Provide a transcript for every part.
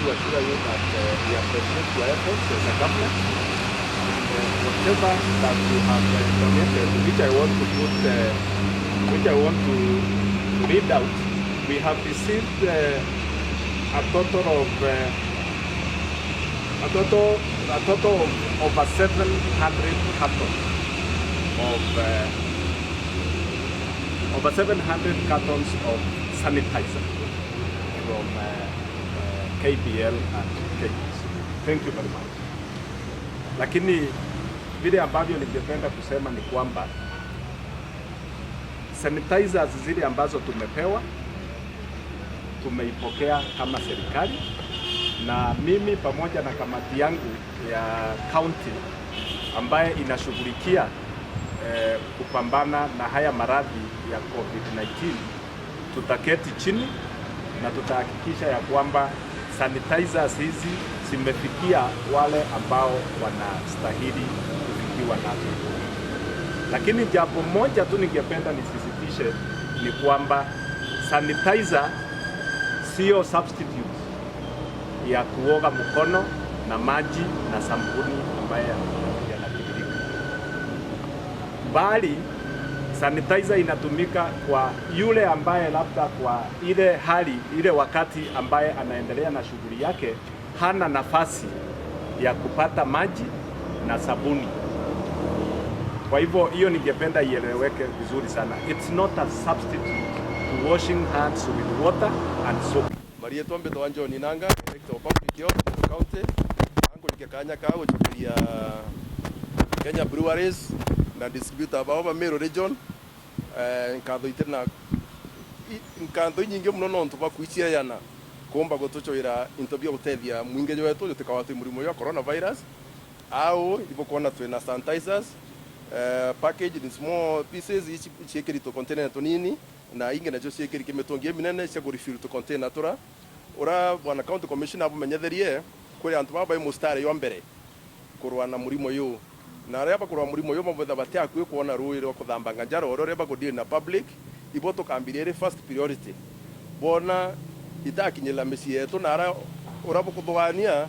to assure you that we appreciate your efforts as a government. Whatever that you have donated, which I want to read out, we have received a total of over 700 cartons of sanitizer from KBL and KBC. Thank you very much. Lakini vile ambavyo ningependa kusema ni kwamba sanitizers zile ambazo tumepewa tumeipokea kama serikali, na mimi pamoja na kamati yangu ya county ambaye inashughulikia kupambana na haya maradhi ya COVID-19, tutaketi chini na tutahakikisha ya kwamba sanitizers hizi zimefikia wale ambao wanastahili kufikiwa nazo. Lakini jambo moja tu ningependa nisisitishe ni kwamba sanitizer sio substitute ya kuoga mkono na maji na sabuni ambaye yanatiririka, bali sanitizer inatumika kwa yule ambaye labda kwa ile hali ile wakati ambaye anaendelea na shughuli yake hana nafasi ya kupata maji na sabuni. Kwa hivyo hiyo ningependa ieleweke vizuri sana. It's not a substitute to washing hands with water and soap. Maria Tombe to Anjo Ninanga, Director of Public Health County. Ango nikakanya kawo chukulia Kenya Breweries na distributor ba Meru region. Nkatho itena nkatho nyingi muno no ntuba kuichira yana komba gotochoira intobia gutethia mwingejo wetu tutikawatu murimo ya coronavirus au ibokona twena sanitizers packaged in small pieces ichikiri to container tonini na inge nacho ciekiri kimetongie minene cia refill to container tora ora bwana county commissioner abumenyetherie kuri antu baba mustari yo mbere kurwana murimo yu na reba kurwa murimo yu mabetha batia kwi kuona ruire kuthamba nganjaro oro reba kudiri na public iboto kambirire first priority bona itakinyela mesi yetu na ara urabo kuthwania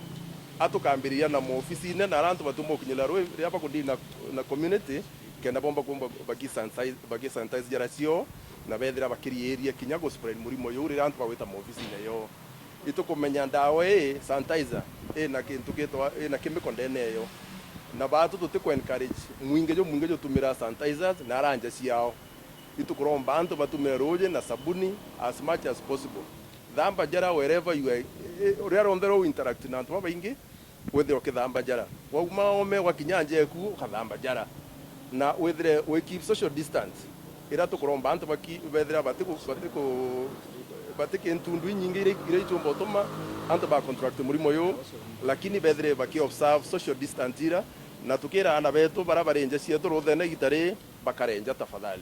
atukambiria na ofisi ine na arantu batumo kinyela ruire reba kudiri na community kenda bomba kumba bagi sanitize jarasio na bethira bakiri area kinya go spread murimo yu rira antu bawita mu ofisi ine yo itukumenya ndawa sanitizer na kintu kitwa na chemical ndene yo na batu tutiko encourage mwingejo tumira sanitizers na aranja ciao itukuromba antu batumira roje na sabuni as much as possible thamba jara wherever you are uriaro ndero interact na antu baingi wethero kithamba jara wauma ome wakinyanje ku kathamba jara na wethre we keep social distance ira tukuromba antu bethira batiki entundu nyingi ire ichombo toma antu ba contract murimo yo lakini bethire baki observe social distance ira na tukira ana betu barabarenje cietu ruthene gitare bakarenja tafadhali.